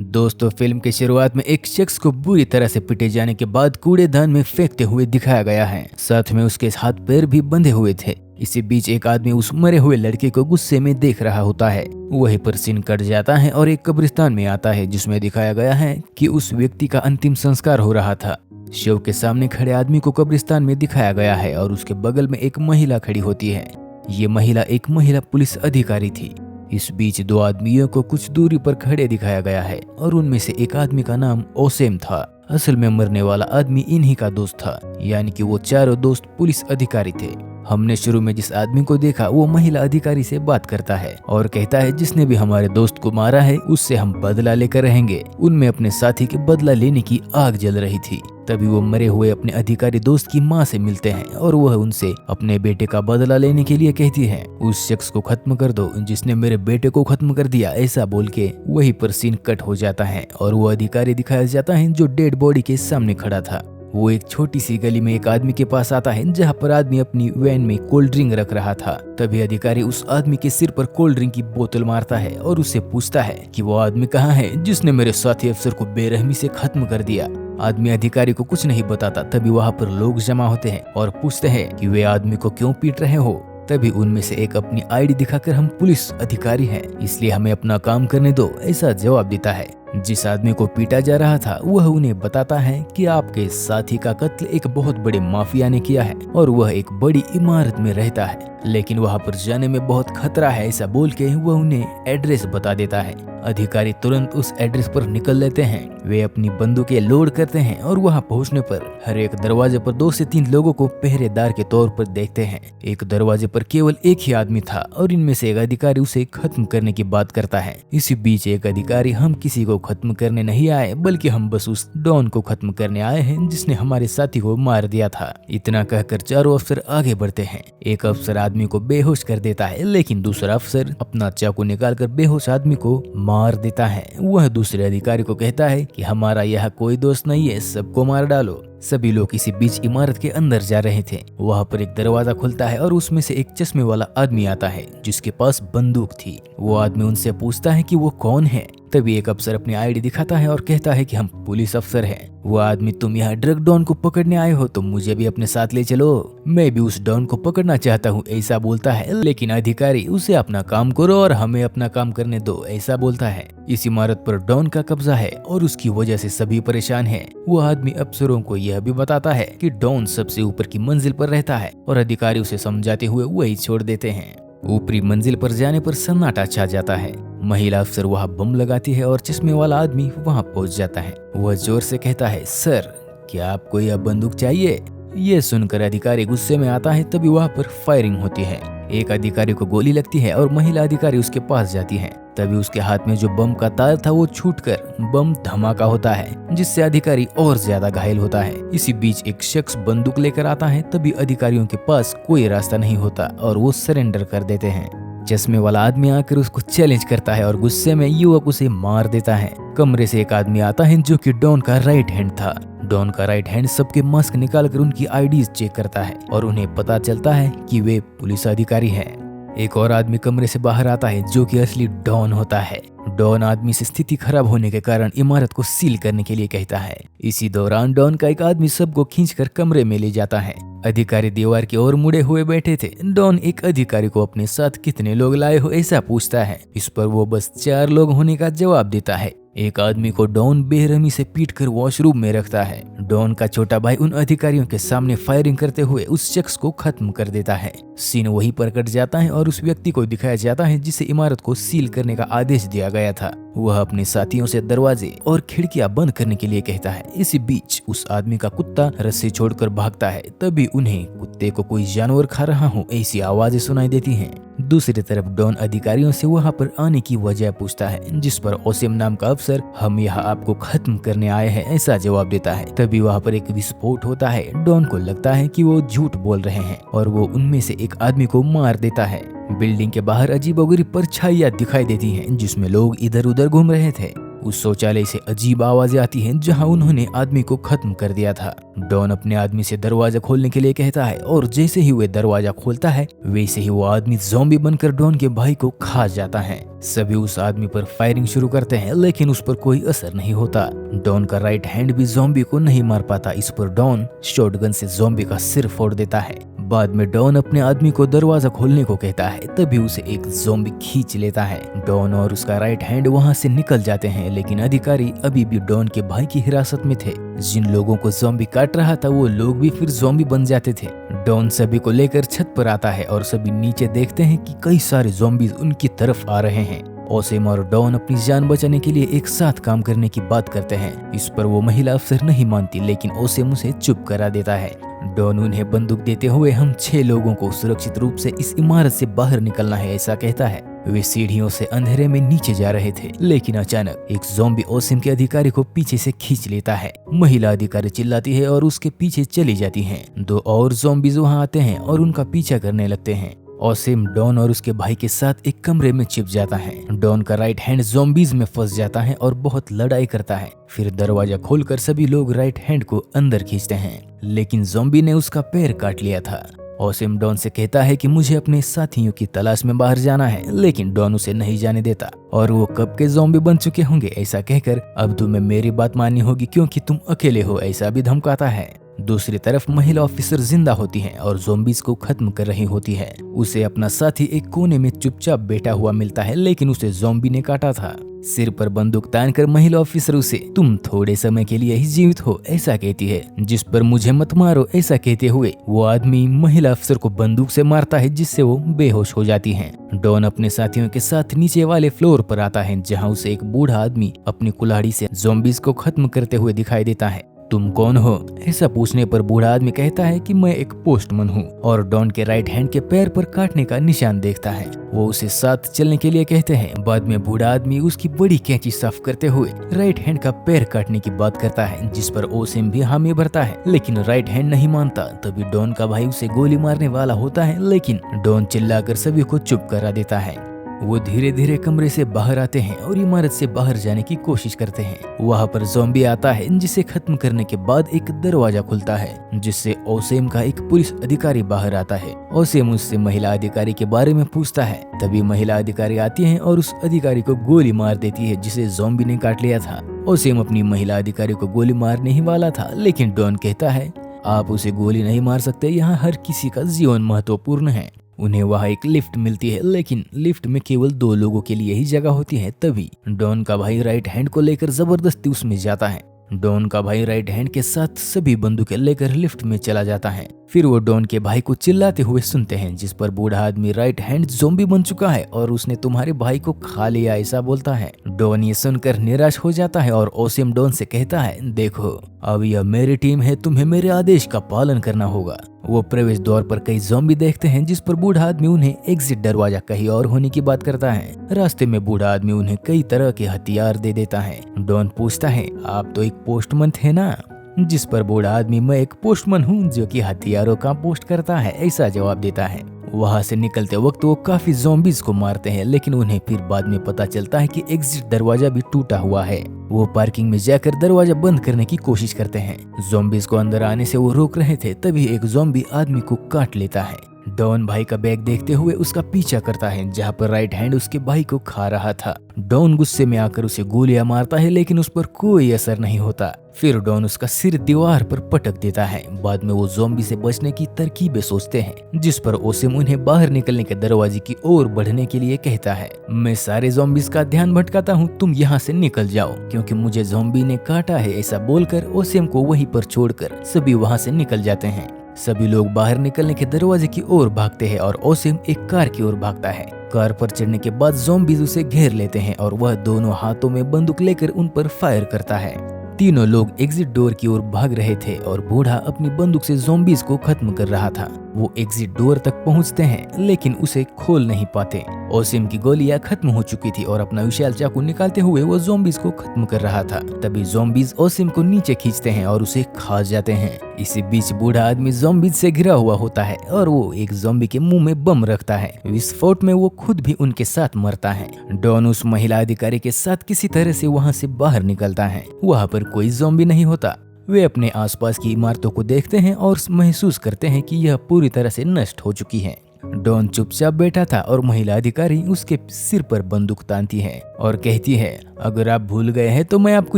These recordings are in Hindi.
दोस्तों, फिल्म की शुरुआत में एक शख्स को बुरी तरह से पीटे जाने के बाद कूड़ेदान में फेंकते हुए दिखाया गया है। साथ में उसके हाथ पैर भी बंधे हुए थे। इसी बीच एक आदमी उस मरे हुए लड़के को गुस्से में देख रहा होता है। वहीं पर सीन कट जाता है और एक कब्रिस्तान में आता है, जिसमें दिखाया गया है कि उस व्यक्ति का अंतिम संस्कार हो रहा था। शव के सामने खड़े आदमी को कब्रिस्तान में दिखाया गया है और उसके बगल में एक महिला खड़ी होती है। ये महिला एक महिला पुलिस अधिकारी थी। इस बीच दो आदमियों को कुछ दूरी पर खड़े दिखाया गया है और उनमें से एक आदमी का नाम ओसेम था। असल में मरने वाला आदमी इन्हीं का दोस्त था, यानी कि वो चारों दोस्त पुलिस अधिकारी थे। हमने शुरू में जिस आदमी को देखा वो महिला अधिकारी से बात करता है और कहता है जिसने भी हमारे दोस्त को मारा है उससे हम बदला लेकर रहेंगे। उनमें अपने साथी के बदला लेने की आग जल रही थी। तभी वो मरे हुए अपने अधिकारी दोस्त की मां से मिलते हैं और वह उनसे अपने बेटे का बदला लेने के लिए कहती है, उस शख्स को खत्म कर दो जिसने मेरे बेटे को खत्म कर दिया। ऐसा बोल के वहीं पर सीन कट हो जाता है और वो अधिकारी दिखाया जाता है जो डेड बॉडी के सामने खड़ा था। वो एक छोटी सी गली में एक आदमी के पास आता है जहाँ पर आदमी अपनी वैन में कोल्ड ड्रिंक रख रहा था। तभी अधिकारी उस आदमी के सिर पर कोल्ड ड्रिंक की बोतल मारता है और उससे पूछता है कि वो आदमी कहाँ है जिसने मेरे साथी अफसर को बेरहमी से खत्म कर दिया। आदमी अधिकारी को कुछ नहीं बताता। तभी वहाँ पर लोग जमा होते हैं और पूछते हैं कि वे आदमी को क्यों पीट रहे हो। तभी उनमें से एक अपनी आईडी दिखाकर हम पुलिस अधिकारी हैं, इसलिए हमें अपना काम करने दो, ऐसा जवाब देता है। जिस आदमी को पीटा जा रहा था वह उन्हें बताता है कि आपके साथी का कत्ल एक बहुत बड़े माफिया ने किया है और वह एक बड़ी इमारत में रहता है, लेकिन वहां पर जाने में बहुत खतरा है। ऐसा बोल के वह उन्हें एड्रेस बता देता है। अधिकारी तुरंत उस एड्रेस पर निकल लेते हैं। वे अपनी बंदूकें लोड करते हैं और वहां पहुंचने पर हर एक दरवाजे पर 2 से 3 लोगों को पहरेदार के तौर पर देखते हैं। एक दरवाजे पर केवल एक ही आदमी था और इनमें से एक अधिकारी उसे खत्म करने की बात करता है। इसी बीच एक अधिकारी, हम किसी को खत्म करने नहीं आए बल्कि हम बस उस डॉन को खत्म करने आए हैं जिसने हमारे साथी को मार दिया था। इतना कहकर चारों अफसर आगे बढ़ते हैं। एक अफसर आदमी को बेहोश कर देता है, लेकिन दूसरा अफसर अपना चाकू निकालकर बेहोश आदमी को मार देता है। वह दूसरे अधिकारी को कहता है कि हमारा यहाँ कोई दोस्त नहीं है, सबको मार डालो। सभी लोग इसी बीच इमारत के अंदर जा रहे थे। वहाँ पर एक दरवाजा खुलता है और उसमें से एक चश्मे वाला आदमी आता है जिसके पास बंदूक थी। वो आदमी उनसे पूछता है कि वो कौन है। तभी एक अफसर अपनी आईडी दिखाता है और कहता है कि हम पुलिस अफसर हैं। वो आदमी, तुम यहाँ ड्रग डॉन को पकड़ने आए हो तो मुझे भी अपने साथ ले चलो, मैं भी उस डॉन को पकड़ना चाहता हूँ, ऐसा बोलता है। लेकिन अधिकारी, उसे अपना काम करो और हमें अपना काम करने दो, ऐसा बोलता है। इस इमारत पर डॉन का कब्जा है और उसकी वजह से सभी परेशान हैं। वो आदमी अफसरों को यह भी बताता है कि डॉन सबसे ऊपर की मंजिल पर रहता है और अधिकारी उसे समझाते हुए वही छोड़ देते हैं। ऊपरी मंजिल पर जाने पर सन्नाटा छा जाता है। महिला अफसर वहाँ बम लगाती है और चश्मे वाला आदमी वहाँ पहुँच जाता है। वह जोर से कहता है, सर क्या आपको यह बंदूक चाहिए? ये सुनकर अधिकारी गुस्से में आता है। तभी वहाँ पर फायरिंग होती है। एक अधिकारी को गोली लगती है और महिला अधिकारी उसके पास जाती है। तभी उसके हाथ में जो बम का तार था वो छूटकर बम धमाका होता है, जिससे अधिकारी और ज्यादा घायल होता है। इसी बीच एक शख्स बंदूक लेकर आता है। तभी अधिकारियों के पास कोई रास्ता नहीं होता और वो सरेंडर कर देते हैं। चश्मे वाला आदमी आकर उसको चैलेंज करता है और गुस्से में युवक उसे मार देता है। कमरे से एक आदमी आता है जो कि डॉन का राइट हैंड था। डॉन का राइट हैंड सबके मास्क निकालकर उनकी आईडीज चेक करता है और उन्हें पता चलता है कि वे पुलिस अधिकारी हैं। एक और आदमी कमरे से बाहर आता है जो कि असली डॉन होता है। डॉन आदमी से स्थिति खराब होने के कारण इमारत को सील करने के लिए कहता है। इसी दौरान डॉन का एक आदमी सबको खींचकर कमरे में ले जाता है। अधिकारी दीवार की ओर मुड़े हुए बैठे थे। डॉन एक अधिकारी को अपने साथ कितने लोग लाए हो ऐसा पूछता है। इस पर वो बस 4 लोग होने का जवाब देता है। एक आदमी को डॉन बेरहमी से पीटकर वॉशरूम में रखता है। डॉन का छोटा भाई उन अधिकारियों के सामने फायरिंग करते हुए उस शख्स को खत्म कर देता है। सीन वहीं पर कट जाता है और उस व्यक्ति को दिखाया जाता है जिसे इमारत को सील करने का आदेश दिया गया था। वह अपने साथियों से दरवाजे और खिड़कियां बंद करने के लिए कहता है। इसी बीच उस आदमी का कुत्ता रस्सी छोड़कर भागता है। तभी उन्हें कुत्ते को कोई जानवर खा रहा हो ऐसी आवाजें सुनाई देती हैं। दूसरी तरफ डॉन अधिकारियों से वहां पर आने की वजह पूछता है, जिस पर ओसेम नाम का अफसर, हम यहाँ आपको खत्म करने आए हैं, ऐसा जवाब देता है। तभी वहां पर एक विस्फोट होता है। डॉन को लगता है कि वो झूठ बोल रहे हैं और वो उनमें से एक आदमी को मार देता है। बिल्डिंग के बाहर अजीबोगरीब परछाइयां दिखाई देती हैं जिसमें लोग इधर उधर घूम रहे थे। उस शौचालय से अजीब आवाजें आती हैं जहां उन्होंने आदमी को खत्म कर दिया था। डॉन अपने आदमी से दरवाजा खोलने के लिए कहता है और जैसे ही वह दरवाजा खोलता है वैसे ही वो आदमी ज़ॉम्बी बनकर डॉन के भाई को खा जाता है। सभी उस आदमी पर फायरिंग शुरू करते हैं लेकिन उस पर कोई असर नहीं होता। डॉन का राइट हैंड भी ज़ॉम्बी को नहीं मार पाता। इस पर डॉन शॉटगन से ज़ॉम्बी का सिर फोड़ देता है। बाद में डॉन अपने आदमी को दरवाजा खोलने को कहता है, तभी उसे एक ज़ॉम्बी खींच लेता है। डॉन और उसका राइट हैंड वहां से निकल जाते हैं लेकिन अधिकारी अभी भी डॉन के भाई की हिरासत में थे। जिन लोगों को ज़ॉम्बी काट रहा था वो लोग भी फिर ज़ॉम्बी बन जाते थे। डॉन सभी को लेकर छत पर आता है और सभी नीचे देखते हैं कि कई सारे ज़ॉम्बीज उनकी तरफ आ रहे हैं। ओसेम और डॉन अपनी जान बचाने के लिए एक साथ काम करने की बात करते हैं। इस पर वो महिला अफसर नहीं मानती लेकिन ओसेम उसे चुप करा देता है। डॉन उन्हें बंदूक देते हुए हम 6 लोगों को सुरक्षित रूप से इस इमारत से बाहर निकलना है ऐसा कहता है। वे सीढ़ियों से अंधेरे में नीचे जा रहे थे लेकिन अचानक एक ज़ॉम्बी ओसेम के अधिकारी को पीछे से खींच लेता है। महिला अधिकारी चिल्लाती है और उसके पीछे चली जाती है। 2 और ज़ॉम्बीज वहां आते हैं और उनका पीछा करने लगते हैं। ओसेम डॉन और उसके भाई के साथ एक कमरे में छिप जाता है। डॉन का राइट हैंड ज़ॉम्बीज में फंस जाता है और बहुत लड़ाई करता है। फिर दरवाजा खोलकर सभी लोग राइट हैंड को अंदर खींचते हैं लेकिन ज़ॉम्बी ने उसका पैर काट लिया था। ओसेम डॉन से कहता है कि मुझे अपने साथियों की तलाश में बाहर जाना है लेकिन डॉन उसे नहीं जाने देता और वो कब के ज़ॉम्बी बन चुके होंगे ऐसा कहकर अब तुम्हें मेरी बात माननी होगी क्योंकि तुम अकेले हो ऐसा भी धमकाता है। दूसरी तरफ महिला ऑफिसर जिंदा होती है और ज़ॉम्बीज को खत्म कर रही होती है। उसे अपना साथी एक कोने में चुपचाप बैठा हुआ मिलता है लेकिन उसे ज़ॉम्बी ने काटा था। सिर पर बंदूक तानकर महिला ऑफिसर उसे तुम थोड़े समय के लिए ही जीवित हो ऐसा कहती है, जिस पर मुझे मत मारो ऐसा कहते हुए वो आदमी महिला अफसर को बंदूक से मारता है जिससे वो बेहोश हो जाती है। डॉन अपने साथियों के साथ नीचे वाले फ्लोर पर आता है जहाँ उसे एक बूढ़ा आदमी अपनी कुल्हाड़ी से ज़ॉम्बीज को खत्म करते हुए दिखाई देता है। तुम कौन हो ऐसा पूछने पर बूढ़ा आदमी कहता है कि मैं एक पोस्टमैन हूँ और डॉन के राइट हैंड के पैर पर काटने का निशान देखता है। वो उसे साथ चलने के लिए कहते हैं। बाद में बूढ़ा आदमी उसकी बड़ी कैंची साफ करते हुए राइट हैंड का पैर काटने की बात करता है जिस पर ओसेम भी हामी भरता है लेकिन राइट हैंड नहीं मानता। तभी डॉन का भाई उसे गोली मारने वाला होता है लेकिन डॉन चिल्लाकर सभी को चुप करा देता है। वो धीरे धीरे कमरे से बाहर आते हैं और इमारत से बाहर जाने की कोशिश करते हैं। वहाँ पर ज़ॉम्बी आता है जिसे खत्म करने के बाद एक दरवाजा खुलता है जिससे ओसेम का एक पुलिस अधिकारी बाहर आता है। ओसेम उससे महिला अधिकारी के बारे में पूछता है। तभी महिला अधिकारी आती है और उस अधिकारी को गोली मार देती है जिसे ज़ॉम्बी ने काट लिया था। ओसेम अपनी महिला अधिकारी को गोली मारने ही वाला था लेकिन डॉन कहता है आप उसे गोली नहीं मार सकते, यहाँ हर किसी का जीवन महत्वपूर्ण है। उन्हें वहाँ एक लिफ्ट मिलती है लेकिन लिफ्ट में केवल 2 लोगों के लिए ही जगह होती है। तभी डॉन का भाई राइट हैंड को लेकर जबरदस्ती उसमें जाता है। डॉन का भाई राइट हैंड के साथ सभी बंदूकें लेकर लिफ्ट में चला जाता है। फिर वो डॉन के भाई को चिल्लाते हुए सुनते हैं जिस पर बूढ़ा आदमी राइट हैंड ज़ॉम्बी बन चुका है और उसने तुम्हारे भाई को खा लिया ऐसा बोलता है। डॉन ये सुनकर निराश हो जाता है और ओसेम डॉन से कहता है देखो अब यह मेरी टीम है, तुम्हें मेरे आदेश का पालन करना होगा। वो प्रवेश द्वार पर कई ज़ॉम्बी देखते हैं जिस पर बूढ़ा आदमी उन्हें एग्जिट दरवाजा कहीं और होने की बात करता है। रास्ते में बूढ़ा आदमी उन्हें कई तरह के हथियार दे देता है। डॉन पूछता है आप तो एक पोस्टमैन थे ना, जिस पर बूढ़ा आदमी मैं एक पोस्टमैन हूँ जो कि हथियारों का पोस्ट करता है ऐसा जवाब देता है। वहाँ से निकलते वक्त वो काफी ज़ॉम्बीज को मारते हैं लेकिन उन्हें फिर बाद में पता चलता है कि एग्जिट दरवाजा भी टूटा हुआ है। वो पार्किंग में जाकर दरवाजा बंद करने की कोशिश करते हैं। ज़ॉम्बीज को अंदर आने से वो रोक रहे थे तभी एक ज़ॉम्बी आदमी को काट लेता है। डॉन भाई का बैग देखते हुए उसका पीछा करता है जहाँ पर राइट हैंड उसके भाई को खा रहा था। डॉन गुस्से में आकर उसे गोलियां मारता है लेकिन उस पर कोई असर नहीं होता। फिर डॉन उसका सिर दीवार पर पटक देता है। बाद में वो ज़ॉम्बी से बचने की तरकीबें सोचते हैं जिस पर ओसेम उन्हें बाहर निकलने के दरवाजे की ओर बढ़ने के लिए कहता है मैं सारे ज़ॉम्बीज का ध्यान भटकाता हूँ, तुम यहाँ से निकल जाओ क्योंकि मुझे ज़ॉम्बी ने काटा है ऐसा बोलकर ओसेम को वहीं पर छोड़कर सभी वहाँ से निकल जाते हैं। सभी लोग बाहर निकलने के दरवाजे की ओर भागते हैं और ओसेम एक कार की ओर भागता है। कार पर चढ़ने के बाद ज़ॉम्बीज उसे घेर लेते हैं और वह दोनों हाथों में बंदूक लेकर उन पर फायर करता है। तीनों लोग एग्जिट डोर की ओर भाग रहे थे और बूढ़ा अपनी बंदूक से ज़ॉम्बीज को खत्म कर रहा था। वो एग्जिट डोर तक पहुंचते हैं लेकिन उसे खोल नहीं पाते। ओसिम की गोलियां खत्म हो चुकी थी और अपना विशाल चाकू निकालते हुए वो ज़ॉम्बीज़ को खत्म कर रहा था। तभी ज़ॉम्बीज़ ओसिम को नीचे खींचते हैं और उसे खा जाते हैं। इसी बीच बूढ़ा आदमी ज़ॉम्बीज़ से घिरा हुआ होता है और वो एक ज़ॉम्बी के मुंह में बम रखता है। विस्फोट में वो खुद भी उनके साथ मरता है। डॉन उस महिला अधिकारी के साथ किसी तरह से वहाँ से बाहर निकलता है। वहाँ पर कोई ज़ॉम्बी नहीं होता। वे अपने आसपास की इमारतों को देखते हैं और महसूस करते हैं कि यह पूरी तरह से नष्ट हो चुकी है। डॉन चुपचाप बैठा था और महिला अधिकारी उसके सिर पर बंदूक तानती है और कहती है, अगर आप भूल गए हैं तो मैं आपको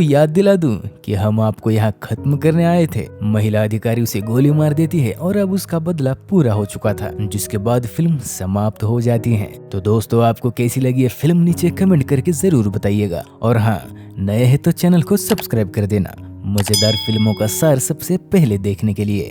याद दिला दूं कि हम आपको यहाँ खत्म करने आए थे। महिला अधिकारी उसे गोली मार देती है और अब उसका बदला पूरा हो चुका था, जिसके बाद फिल्म समाप्त हो जाती है। तो दोस्तों, आपको कैसी लगी ये फिल्म नीचे कमेंट करके जरूर बताइएगा। और हाँ, नए हैं तो चैनल को सब्सक्राइब कर देना मजेदार फिल्मों का सार सबसे पहले देखने के लिए।